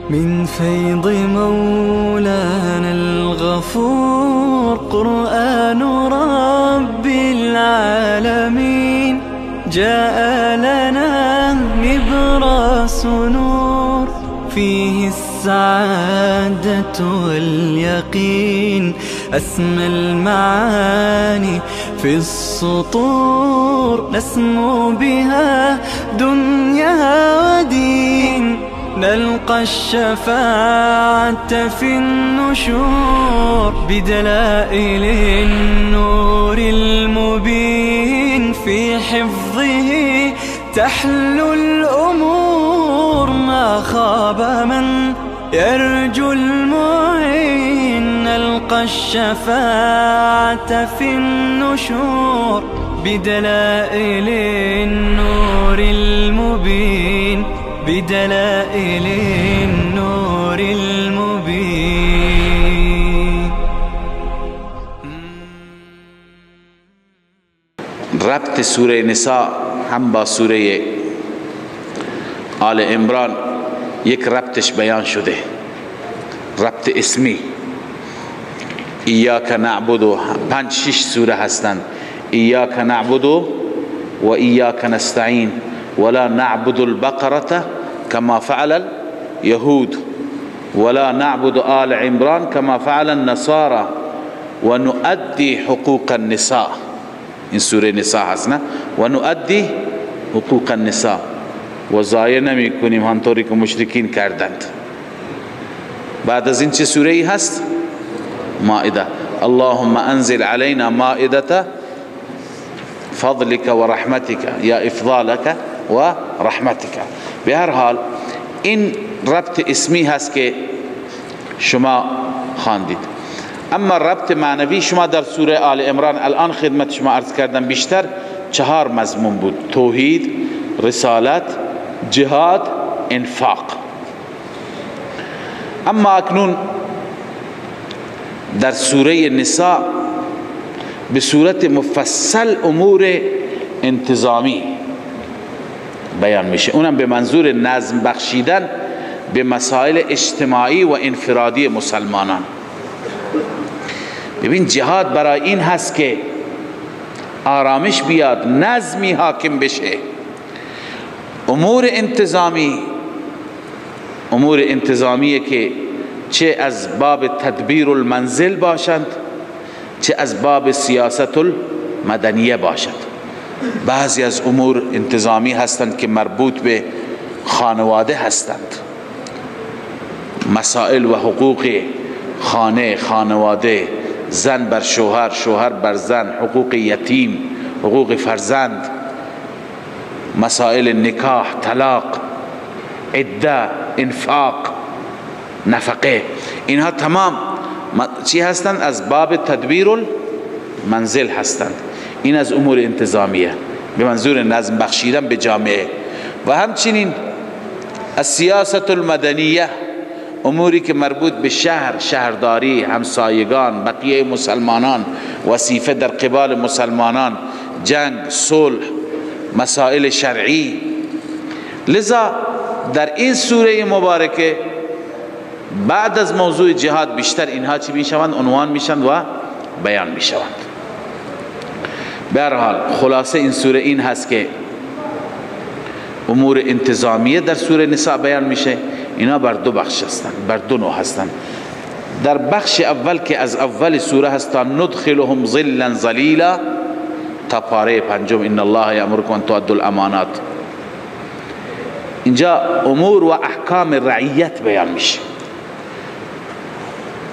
من فيض مولانا الغفور قرآن رب العالمين جاء لنا نبراس نور فيه السعادة واليقين أسمى المعاني في السطور نسمو بها دنيا ودين نلقى الشفاعة في النشور بدلائل النور المبين في حفظه تحلو الأمور ما خاب من يرجو المعين نلقى الشفاعة في النشور بدلائل النور المبين بدلائل النور المبين. ربط سوره نساء هم با سوره آل عمران یک ربطش بیان شده، ربط اسمی. ایاک نعبد و 5-6 سوره هستند. ایاک نعبد و ایاک نستعین ولا نعبد البقرة كما فعل اليهود ولا نعبد آل عمران كما فعل النصارى ونؤدي حقوق النساء. این سوره نساء هست نه؟ ونؤدي حقوق النساء و ضایع نمی کنیم همطوری که مشرکین کردند. بعد از این چه سوره ای هست؟ مائده. اللهم انزل علينا مائدة فضلك و رحمتك یا افضالك و رحمتك. به هر حال این ربط اسمی هست که شما خواندید. اما ربط معنوی شما در سوره آل عمران الان خدمت شما عرض کردم بیشتر 4 مضمون بود: توحید، رسالت، جهاد، انفاق. اما اکنون در سوره نساء به صورت مفصل امور انتظامی بیان میشه، اونم به منظور نظم بخشیدن به مسائل اجتماعی و انفرادی مسلمانان. ببین جهاد برای این هست که آرامش بیاد، نظمی حاکم بشه. امور انتظامیه که چه از باب تدبیر المنزل باشند چه از باب سیاست المدنیه باشد. بعضی از امور انتظامی هستند که مربوط به خانواده هستند، مسائل و حقوق خانه، خانواده، زن بر شوهر، شوهر بر زن، حقوق یتیم، حقوق فرزند، مسائل نکاح، طلاق، عده، انفاق، نفقه، اینها تمام چی هستند؟ از باب تدبیر المنزل هستند. این از امور انتظامیه به منظور نظم بخشیدن به جامعه. و همچنین از سیاست المدنیه، اموری که مربوط به شهر، شهرداری، همسایگان، بقیه مسلمانان، وظیفه در قبال مسلمانان، جنگ، صلح، مسائل شرعی. لذا در این سوره مبارکه بعد از موضوع جهاد بیشتر اینها چی میشوند؟ عنوان میشند و بیان میشوند. به هر حال خلاصه این سوره این هست که امور انتظامیه در سوره نساء بیان میشه. اینا بر 2 بخش هستند، بر 2 نوع هستند. در بخش اول که از اول سوره هست تا ندخلهم ظلا ظلیلا تا پاره 5 ان الله یأمرکم ان تؤدوا الامانات، اینجا امور و احکام رعیت بیان میشه.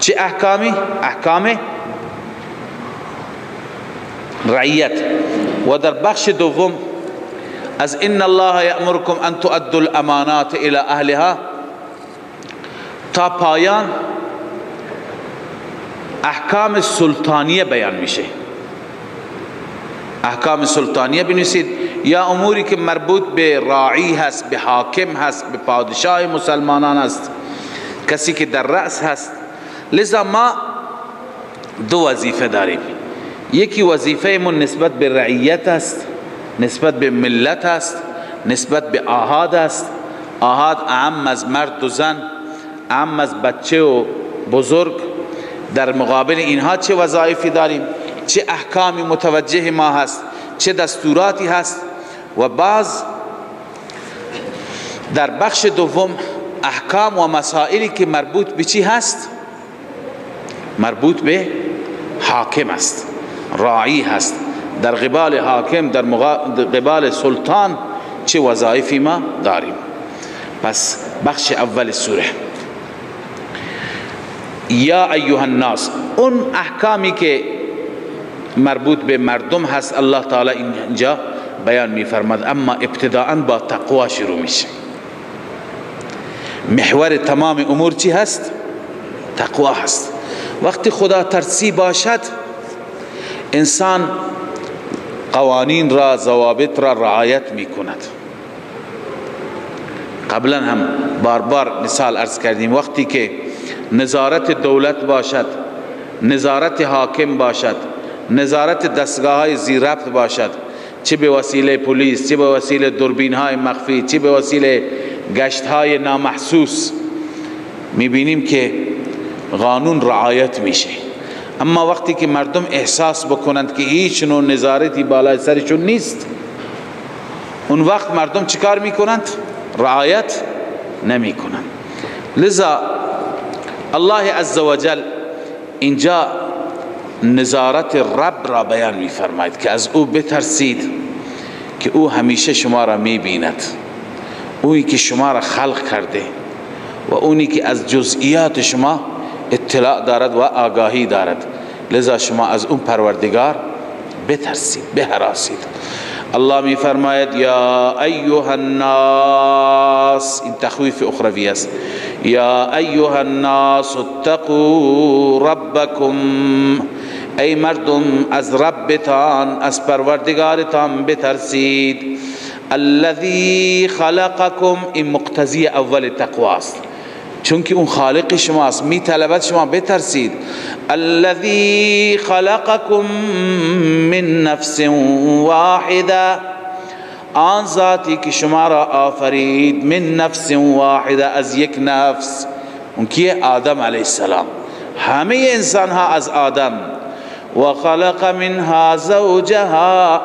چه احکامی؟ احکام رعیت. و در بخش دوم از ان الله یأمرکم ان تؤدوا الامانات الى اهلها تا پایان احکام سلطانیه بیان میشه. احکام سلطانیه بنویسید، یا اموری که مربوط به راعی هست، به حاکم هست، به پادشاه مسلمانان هست، کسی که در رأس هست. لذا ما 2 وظیفه داریم. یکی وظیفه من نسبت به رعیت است، نسبت به ملت است، نسبت به آحاد است. آحاد اعم از مرد و زن، عام از بچه و بزرگ، در مقابل اینها چه وظایفی داریم، چه احکامی متوجه ما هست، چه دستوراتی هست. و بعض در بخش دوم احکام و مسائلی که مربوط به چی هست؟ مربوط به حاکم است، راعی هست. در قبال حاکم، در قبال سلطان چه وظایفی ما داریم. پس بخش اول سوره یا ایها الناس، اون احکامی که مربوط به مردم هست الله تعالی اینجا بیان می‌فرماد، اما ابتداءً با تقوا شروع میشه. محور تمام امور چی هست؟ تقوا هست. وقتی خدا ترسی باشد انسان قوانین را، ضوابط را رعایت میکند. قبلا هم بار بار مثال عرض کردیم، وقتی که نظارت دولت باشد، نظارت حاکم باشد، نظارت دستگاه های زیرربط باشد، چه به وسیله پلیس، چه به وسیله دوربین های مخفی، چه به وسیله گشت های نامحسوس، میبینیم که قانون رعایت میشه. اما وقتی که مردم احساس بکنند که هیچ نوع نظارتی بالای سرشون نیست، اون وقت مردم چیکار میکنند؟ رعایت نمیکنند. لذا الله عزوجل اینجا نظارت رب را بیان میفرماید که از او بترسید که او همیشه شما را میبیند، اویی که شما را خلق کرده و اونی که از جزئیات شما اطلاع دارد و آگاهی دارد. لذا شما از اون پروردگار بترسید، بهراسید. الله می فرماید یا ایها الناس، این تخویف اخروی است، یا ایها الناس اتقوا ربکم، ای مردم از ربتان، از پروردگارتان بترسید. الذی خلقکم، این مقتضی اول تقواست، چون که اون خالق شماست، می طلبد شما بترسید. الذی خلقکم من نفس واحده، آن ذاتی که شما را آفرید من نفس واحده، از یک نفس، اون کیه؟ آدم علیه السلام. همه انسان ها از آدم. و خلق منها زوجها،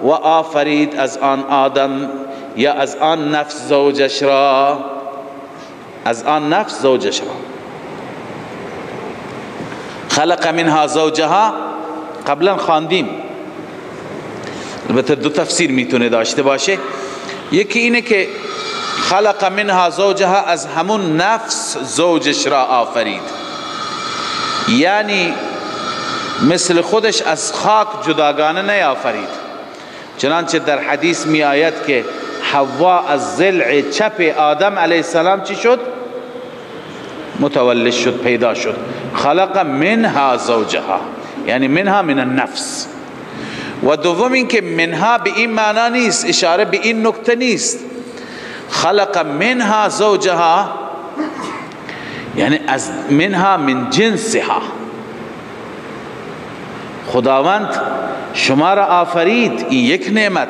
و آفرید از آن آدم یا از آن نفس زوجش را، از آن نفس زوجش را. خلق منها زوجها قبلا خواندیم، البته دو تفسیر میتونه داشته باشه. یکی اینه که خلق منها زوجها، از همون نفس زوجش را آفرید، یعنی مثل خودش از خاک جداگانه نیافرید. چنانچه در حدیث می آید که حوا از ضلع چپ آدم علیه السلام چی شد؟ متولد شد، پیدا شد. خلق منها زوجها، یعنی منها من النفس. و دوم این که منها به این معنا نیست، اشاره به این نکته نیست. خلق منها زوجها یعنی از منها من جنسها. خداوند شما را آفرید، این یک نعمت.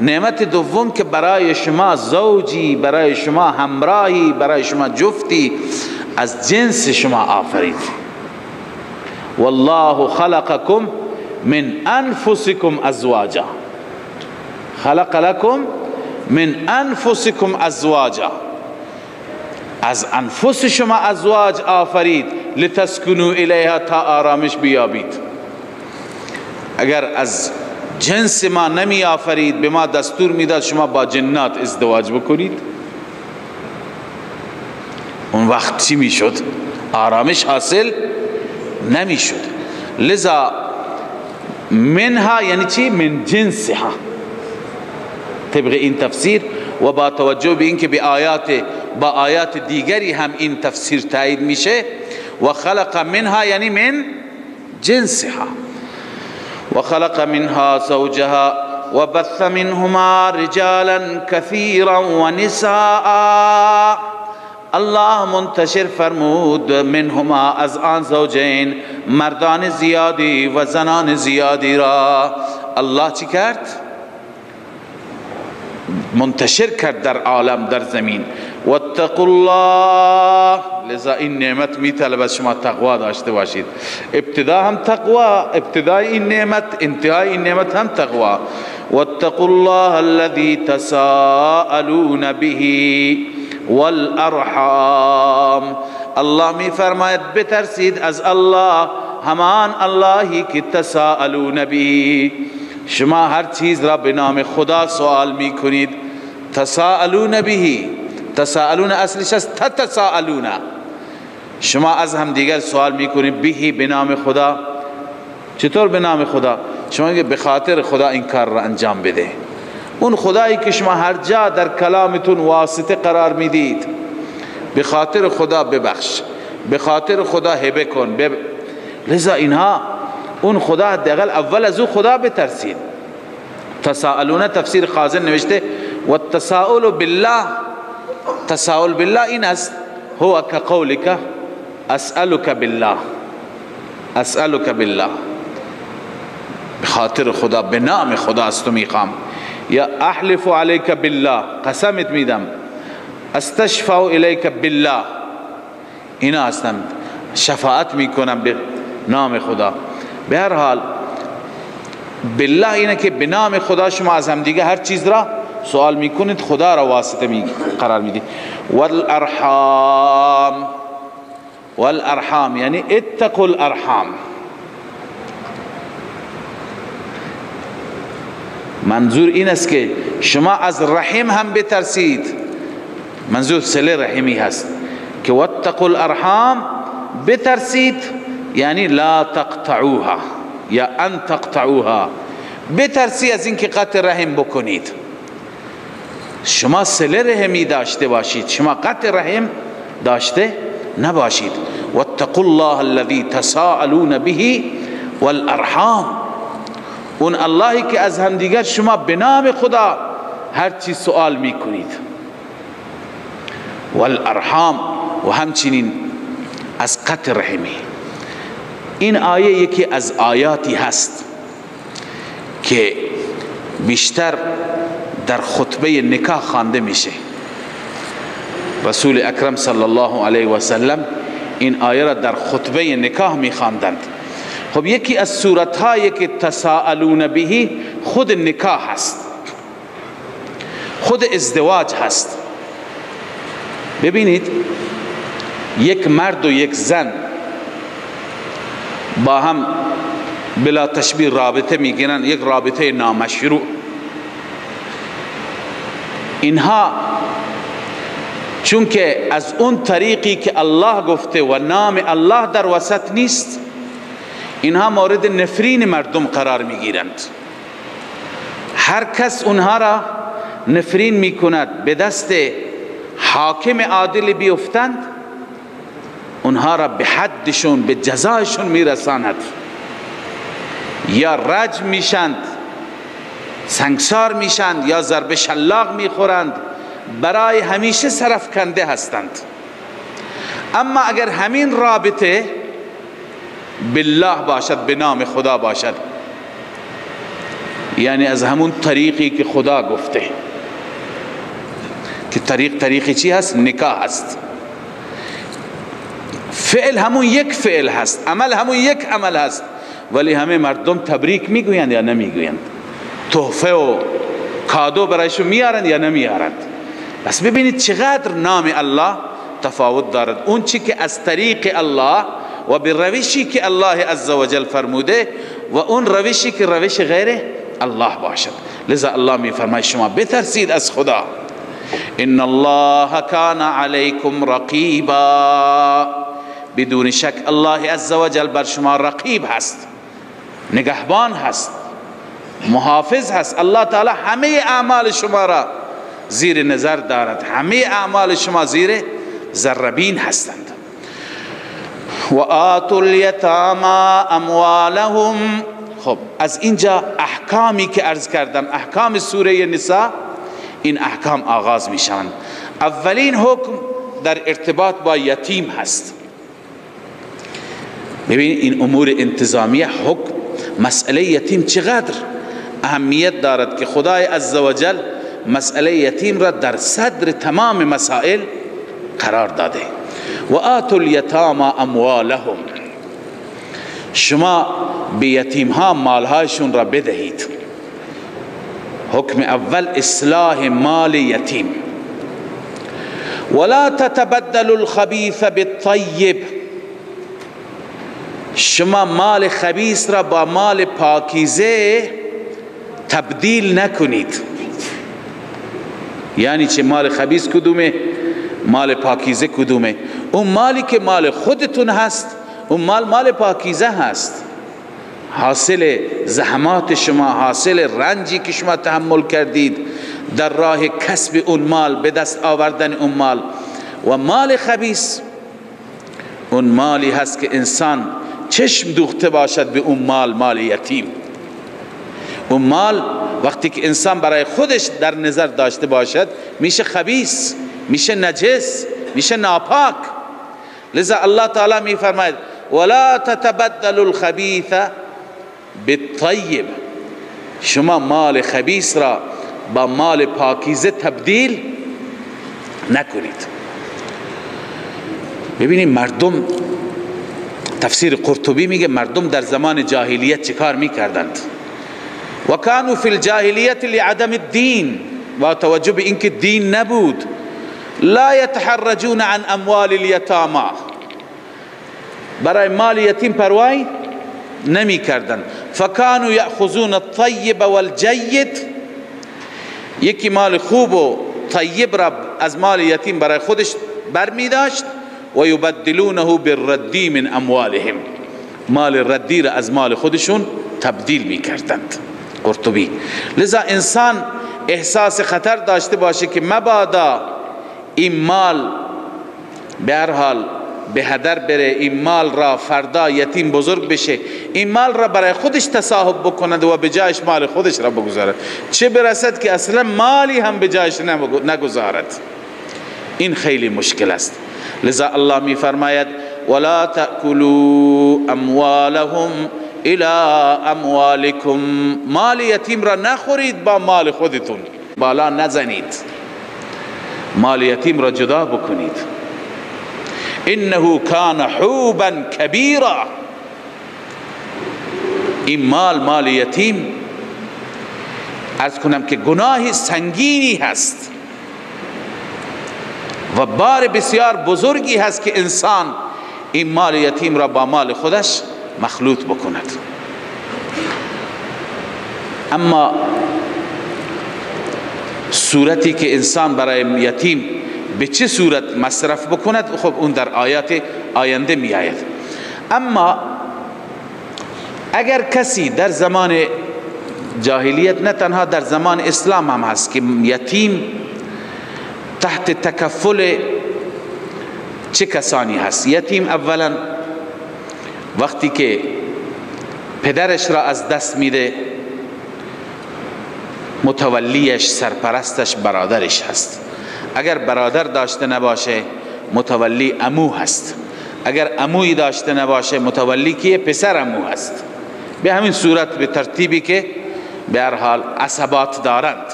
نعمت دوم که برای شما زوجی، برای شما همراهی، برای شما جفتی از جنس شما آفرید. والله خلقکم من انفسکم ازواجا، خلق لکم من انفسکم ازواجا، از انفس شما ازواج آفرید، لتسکنوا الیها، تا آرامش بیابید. اگر از جنس ما نمی آفرید، به ما دستور میداد شما با جنات ازدواج بکنید، اون وقت چی میشد؟ آرامش حاصل نمیشد. لذا منها یعنی چی؟ من جنسها، طبق این تفسیر. و با توجه به اینکه با آیات دیگری هم این تفسیر تایید میشه. و خلق منها یعنی من جنسها. و خلق منها زوجها و بث منهما رجالا كثيرا و نساء. الله منتشر فرمود منهما، از آن زوجین، مردان زیادی و زنان زیادی را الله چی کرد؟ منتشر کرد در عالم، در زمین. واتقوا الله، لذا این نعمت میطلبد شما تقوا داشته باشید. ابتدا هم تقوا، ابتدای این نعمت، انتهای این نعمت هم تقوا. واتقوا الله الذي تساءلون به والارحام. الله می فرماید بترسید از الله، همان اللهی که تساءلون به، شما هر چیز را به نام خدا سوال می کنید. تساءلون به، تساءلون اصلش است تتساءلون، شما از هم دیگر سوال می کنید. به به نام خدا. چطور به نام خدا؟ شما میگه به خاطر خدا این کار را انجام بده. اون خدایی که شما هر جا در کلامتون واسطه قرار میدید، به خاطر خدا ببخش، به خاطر خدا هبه کن، لذا اینها اون خدا حداقل اول از او خدا بترسید. تساءلون تفسیر خازن نوشته و التساؤل بالله، تساؤل بالله این است هو كقولك اسألك بالله، اسألك بالله، به خاطر خدا، به نام خدا است تو میخوام. یا احلف علیک بالله، قسمت میدم. استشفع الیک بالله، اینا هستند، شفاعت میکنم به نام خدا. به هر حال بالله اینه که به نام خدا شما از هم دیگه هر چیز را سوال میکنید، خدا را واسطه قرار میدید. والارحام، والارحام یعنی اتقوا الارحام. منظور این است که شما از رحم هم بترسید. منظور صله رحمی هست که واتقوا الارحام، بترسید یعنی لا تقطعوها یا ان تقطعوها، بترسی از اینکه قطع رحم بکنید. شما صله رحمی داشته باشید، شما قطع رحم داشته نباشید. واتقوا الله الذي تساءلون به والارحام، اون اللهی که از همدیگر شما به نام خدا هر چی سوال میکنید. والارحام، و همچنین از قطع رحمی. این آیه یکی از آیاتی هست که بیشتر در خطبه نکاح خوانده میشه. رسول اکرم صلی الله علیه و سلم این آیه را در خطبه نکاح میخواندند. خب یکی از صورتهایی که تساءلون به خود نکاح هست، خود ازدواج هست. ببینید یک مرد و یک زن با هم بلا تشبیه رابطه میگیرن، یک رابطه نامشروع. اینها چون که از اون طریقی که الله گفته و نام الله در وسط نیست، اینها مورد نفرین مردم قرار میگیرند. هر کس اونها را نفرین میکند، به دست حاکم عادل بیفتند، اونها را به حدشون، به جزایشون میرساند. یا رجم میشند، سنگسار میشند، یا ضرب شلاق میخورند، برای همیشه سرفکنده هستند. اما اگر همین رابطه بالله باشد، به نام خدا باشد، یعنی از همون طریقی که خدا گفته، که طریقی چی هست؟ نکاح هست. فعل همون یک فعل هست، عمل همون یک عمل هست، ولی همه مردم تبریک میگویند یا نمیگویند؟ تحفه و کادو برایشون میارند یا نمیارند؟ بس ببینید چقدر نام الله تفاوت دارد. اون چی که از طریق الله و به روشی که الله عزوجل فرموده و اون روشی که روش غیر الله باشد. لذا الله می فرماید شما بترسید از خدا. ان الله کان علیکم رقیبا، بدون شک الله عزوجل بر شما رقیب هست، نگهبان هست، محافظ هست. الله تعالی همه اعمال شما را زیر نظر دارد، همه اعمال شما زیر ذره‌بین هستند. و آتوا الیتامی اموالهم. خب از اینجا احکامی که عرض کردم، احکام سوره نساء، این احکام آغاز می شوند. اولین حکم در ارتباط با یتیم هست. ببین این امور انتظامیه، حکم مسئله یتیم چقدر اهمیت دارد که خدای عزوجل مسئله یتیم را در صدر تمام مسائل قرار داده. و آتوا الیتامی اموالهم، شما به یتیم ها مالهایشون را بدهید. حکم اول اصلاح مال یتیم. ولا تتبدلوا الخبیث بالطیب، شما مال خبیث را با مال پاکیزه تبدیل نکنید. یعنی چه؟ مال خبیث کدومه؟ مال پاکیزه کدومه؟ اون مالی که مال خودتون هست اون مال پاکیزه هست، حاصل زحمات شما، حاصل رنجی که شما تحمل کردید در راه کسب اون مال، به دست آوردن اون مال. و مال خبیث اون مالی هست که انسان چشم دوخته باشد به اون مال یتیم. اون مال وقتی که انسان برای خودش در نظر داشته باشد میشه خبیث، میشه نجس، میشه ناپاک. لذا الله تعالی می فرماید ولا تتبدلوا الخبیث بالطیب، شما مال خبیث را با مال پاکیزه تبدیل نکنید. ببینید مردم، تفسیر قرطبی میگه مردم در زمان جاهلیت چه کار میکردند؟ و کانوا فی الجاهلیت لعدم الدین، با توجه به اینکه دین نبود، لا یتحرجون عن اموال الیتامی، برای مال یتیم پرواهی نمی کردن. فکانوا یأخذون الطیب والجید، یکی مال خوب و طیب را از مال یتیم برای خودش برمی داشت و یبدلونه بالردی من اموالهم، مال ردی را از مال خودشون تبدیل می کردند. قرطبی. لذا انسان احساس خطر داشته باشه که مبادا این مال به هر حال به هدر بره، این مال را فردا یتیم بزرگ بشه، این مال را برای خودش تصاحب بکند و به جایش مال خودش را بگذارد، چه برسد که اصلا مالی هم به جایش نگذارد. این خیلی مشکل است. لذا الله می فرماید ولا تأکلوا اموالهم الى اموالکم، مال یتیم را نخورید با مال خودتون، بالا نزنید، مال یتیم را جدا بکنید. انه کان حوبا کبیرا، این مال یتیم عرض کنم که گناه سنگینی هست و بار بسیار بزرگی هست که انسان این مال یتیم را با مال خودش مخلوط بکند. اما صورتی که انسان برای یتیم به چه صورت مصرف بکند، خب اون در آیات آینده می آید. اما اگر کسی در زمان جاهلیت، نه تنها در زمان اسلام هم هست که یتیم تحت تکفل چه کسانی هست؟ یتیم اولا وقتی که پدرش را از دست میده، متولیش، سرپرستش برادرش هست. اگر برادر داشته نباشه متولی عمو هست، اگر عموی داشته نباشه متولی کیه؟ پسر عمو هست. به همین صورت به ترتیبی که به هر حال عصبات دارند.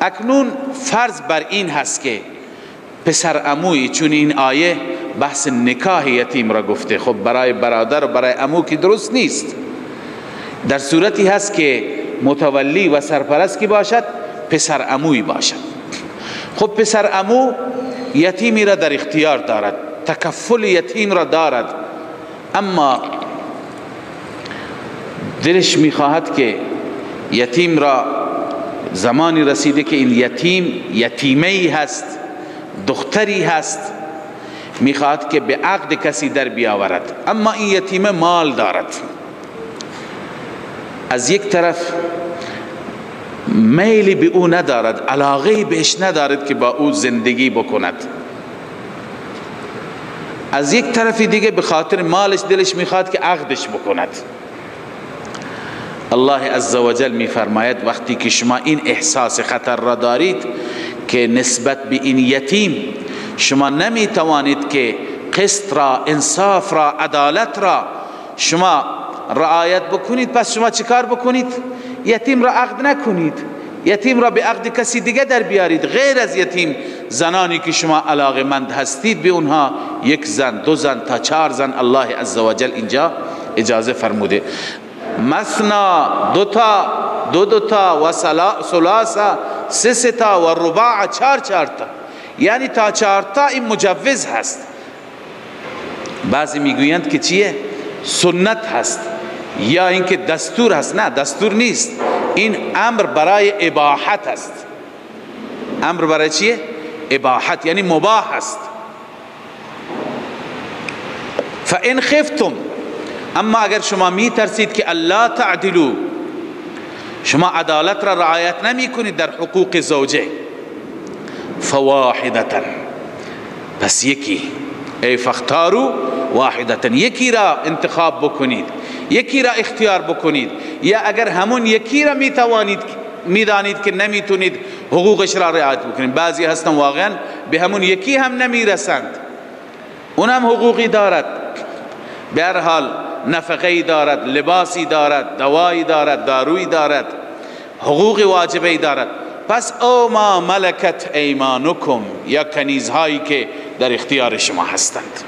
اکنون فرض بر این هست که پسر عموی، چون این آیه بحث نکاح یتیم را گفته، خب برای برادر و برای عمو که درست نیست. در صورتی هست که متولی و سرپرست کی باشد؟ پسر عموی باشد. خب پسر عمو یتیمی را در اختیار دارد، تکفل یتیم را دارد، اما دلش میخواهد که یتیم را زمانی رسیده که این یتیم یتیمه‌ای هست، دختری هست، میخواهد که به عقد کسی در بیاورد، اما این یتیمه مال دارد. از یک طرف میلی به او ندارد، علاقه بهش ندارد که با او زندگی بکند، از یک طرف دیگه به خاطر مالش دلش میخواد که عقدش بکند. الله عزوجل میفرماید وقتی که شما این احساس خطر را دارید که نسبت به این یتیم شما نمیتوانید که قسط را، انصاف را، عدالت را شما رعایت بکنید، پس شما چیکار بکنید؟ یتیم را عقد نکنید، یتیم را به عقد کسی دیگه در بیارید غیر از یتیم. زنانی که شما علاقمند هستید به اونها، یک زن، دو زن تا 4 زن الله عزوجل اینجا اجازه فرموده. مثنا، دو تا و ثلاثه، 3 تا و رباع، 4 تا، یعنی تا 4 تا این مجوز هست. بعضی میگویند که چیه؟ سنت هست یا اینکه دستور هست. نه، دستور نیست، این امر برای اباحت است. امر برای چیه؟ اباحت، یعنی مباح است. فان خفتم، اما اگر شما می ترسید که الا تعدلوا، شما عدالت را رعایت نمی کنید در حقوق زوجه، فواحدتا، پس یکی، ای فاختاروا واحدتا، یکی را انتخاب بکنید، یکی را اختیار بکنید. یا اگر همون یکی را میدانید که نمیتونید حقوقش را رعایت بکنید، بعضی هستن واقعا به همون یکی هم نمیرسند، اونم حقوقی دارد، به هر حال نفقه‌ای دارد، لباسی دارد، دوایی دارد، دارویی دارد، حقوق واجبی دارد. پس او ما ملکت ایمانکم، یا کنیزهایی که در اختیار شما هستند.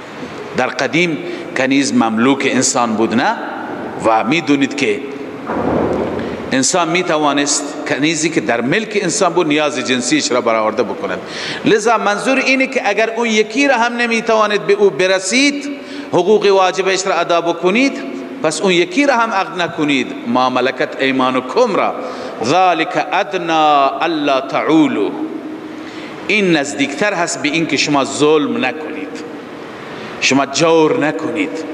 در قدیم کنیز مملوک انسان بود، نه؟ و میدونید که انسان میتوانست کنیزی که در ملک انسان بود نیاز جنسیش را برآورده بکند. لذا منظور اینه که اگر اون یکی را هم نمیتوانید به او برسید، حقوق واجبش را ادا بکنید، پس اون یکی را هم عقد نکنید. ما ملکت ایمانکم را، ذالک ادنا الا تعولوا، این نزدیکتر هست به این که شما ظلم نکنید، شما جور نکنید،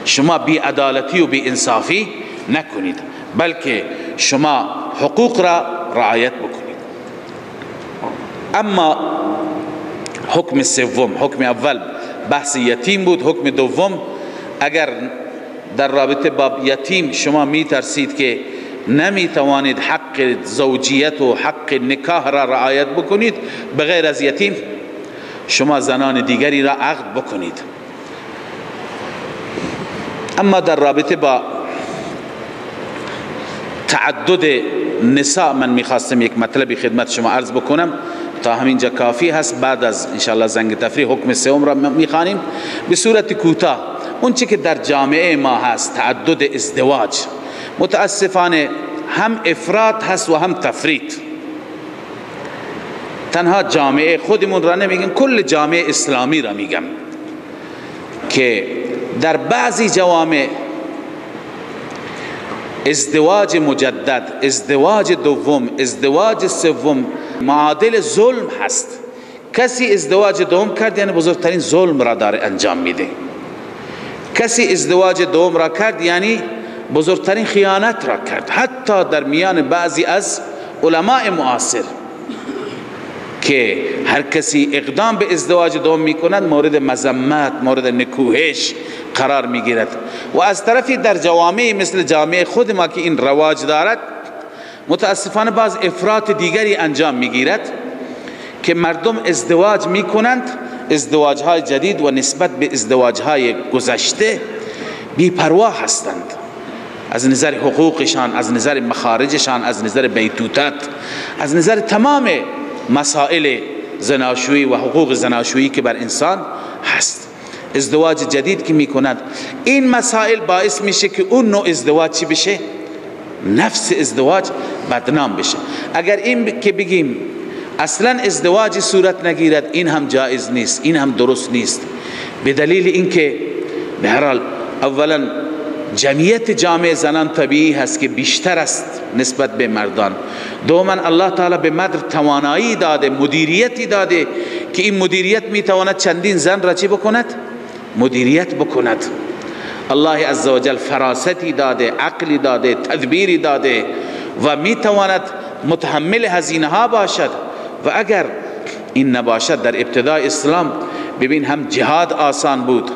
شما بی عدالتی و بی انصافی نکنید، بلکه شما حقوق را رعایت بکنید. اما حکم سوم، حکم اول بحث یتیم بود، حکم دوم اگر در رابطه با یتیم شما می ترسید که نمی توانید حق زوجیت و حق نکاح را رعایت بکنید، بغیر از یتیم شما زنان دیگری را عقد بکنید. اما در رابطه با تعدد نساء من میخواستم یک مطلبی خدمت شما عرض بکنم، تا همینجا کافی هست. بعد از انشاءالله زنگ تفریح حکم سوم را میخوانیم به صورت کوتاه. اون چی که در جامعه ما هست تعدد ازدواج، متاسفانه هم افراط هست و هم تفریط. تنها جامعه خودمون را نمیگم، کل جامعه اسلامی را میگم که در بعضی جوامع ازدواج مجدد، ازدواج دوم، ازدواج سوم معادل ظلم هست. کسی ازدواج دوم کرد یعنی بزرگترین ظلم را داره انجام میده. کسی ازدواج دوم را کرد یعنی بزرگترین خیانت را کرد. حتی در میان بعضی از علماء معاصر که هر کسی اقدام به ازدواج دوم میکند مورد مذمت، مورد نکوهش قرار میگیرد. و از طرفی در جوامع مثل جامعه خود ما که این رواج دارد، متاسفانه باز افراط دیگری انجام میگیرد که مردم ازدواج میکنند، ازدواجهای جدید و نسبت به ازدواجهای گذشته بی‌پروا هستند، از نظر حقوقشان، از نظر مخارجشان، از نظر بیتوتت، از نظر تمام مسائل زناشویی و حقوق زناشویی که بر انسان هست. ازدواج جدید که میکند، این مسائل باعث میشه که اون نوع ازدواج چی بشه؟ نفس ازدواج بدنام بشه. اگر این که بگیم اصلا ازدواج صورت نگیرد، این هم جایز نیست، این هم درست نیست، به دلیل اینکه به هر حال اولا جمعیت جامعه زنان طبیعی هست که بیشتر است نسبت به مردان. دوما الله تعالی به مرد توانایی داده، مدیریتی داده که این مدیریت میتواند چندین زن را چی بکند؟ مدیریت بکند. الله عزوجل فراستی داده، عقلی داده، تدبیری داده و میتواند متحمل هزینه ها باشد. و اگر این نباشد، در ابتدای اسلام ببین هم جهاد آسان بود،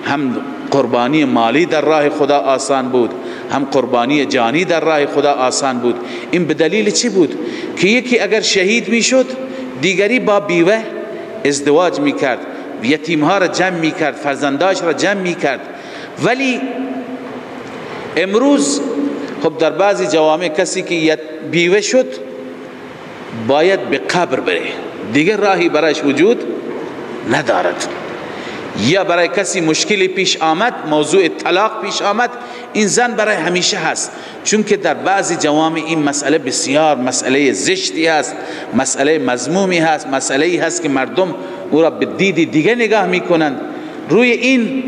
هم قربانی مالی در راه خدا آسان بود، هم قربانی جانی در راه خدا آسان بود. این به دلیل چی بود؟ که یکی اگر شهید میشد، دیگری با بیوه ازدواج میکرد، یتیمها را جمع میکرد، فرزنداش را جمع میکرد. ولی امروز خب در بعضی جوامع کسی که بیوه شد باید به قبر بره، دیگه راهی برایش وجود ندارد. یا برای کسی مشکلی پیش آمد، موضوع طلاق پیش آمد، این زن برای همیشه هست، چون که در بعضی جوامع این مسئله بسیار مسئله زشتی هست، مسئله مذمومی هست، مسئله هست که مردم او را به دید دیگه نگاه میکنند. روی این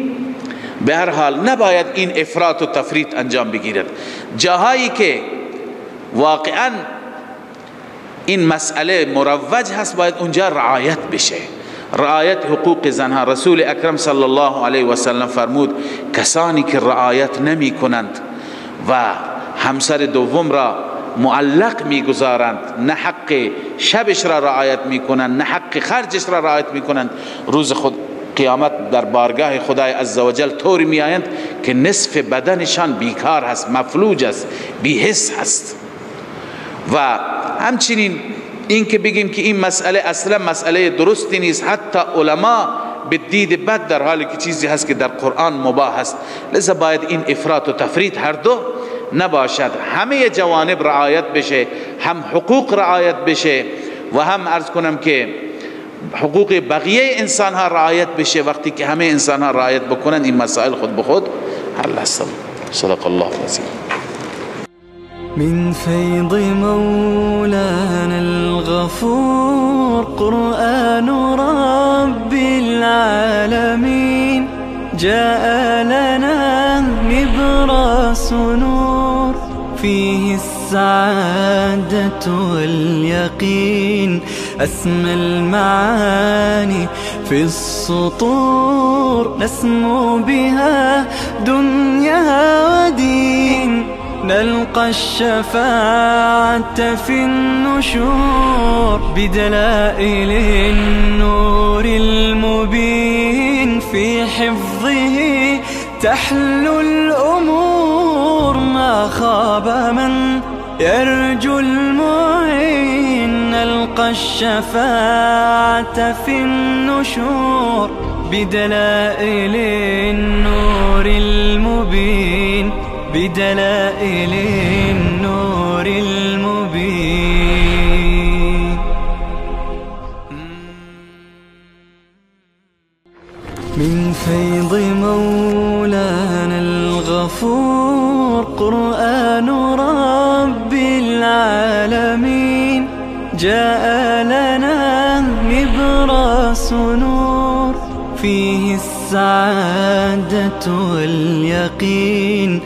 به هر حال نباید این افراط و تفریط انجام بگیرد. جاهایی که واقعا این مسئله مروج هست باید اونجا رعایت بشه، رعایت حقوق زنها. رسول اکرم صلی الله علیه و سلم فرمود کسانی که رعایت نمی کنند و همسر دوم را معلق می گذارند، نه حق شبش را رعایت می کنند، نه حق خرجش را رعایت می کنند، روز قیامت در بارگاه خدای عزوجل طوری می آیند که نصف بدنشان بیکار هست، مفلوج است، بی حس هست. و همچنین این که بگیم که این مسئله اصلا مسئله درستی نیست، حتی علما به دید بد، در حالی که چیزی هست که در قرآن مباح است. لذا باید این افراط و تفریط هر دو نباشد، همه جوانب رعایت بشه، هم حقوق رعایت بشه و هم عرض کنم که حقوق بقیه انسان ها رعایت بشه. وقتی که همه انسان ها رعایت بکنند این مسائل خود به خود حل است. صدق الله العظیم. من فيض مولانا الغفور قرآن رب العالمين جاء لنا نبراس نور فيه السعادة واليقين أسمى المعاني في السطور نسمو بها دنيا ودين نلقى الشفاعة في النشور بدلائل النور المبين في حفظه تحلو الأمور ما خاب من يرجو المعين نلقى الشفاعة في النشور بدلائل النور المبين بدلائل النور المبين من فيض مولانا الغفور قرآن رب العالمين جاء لنا نبراس نور فيه السعادة واليقين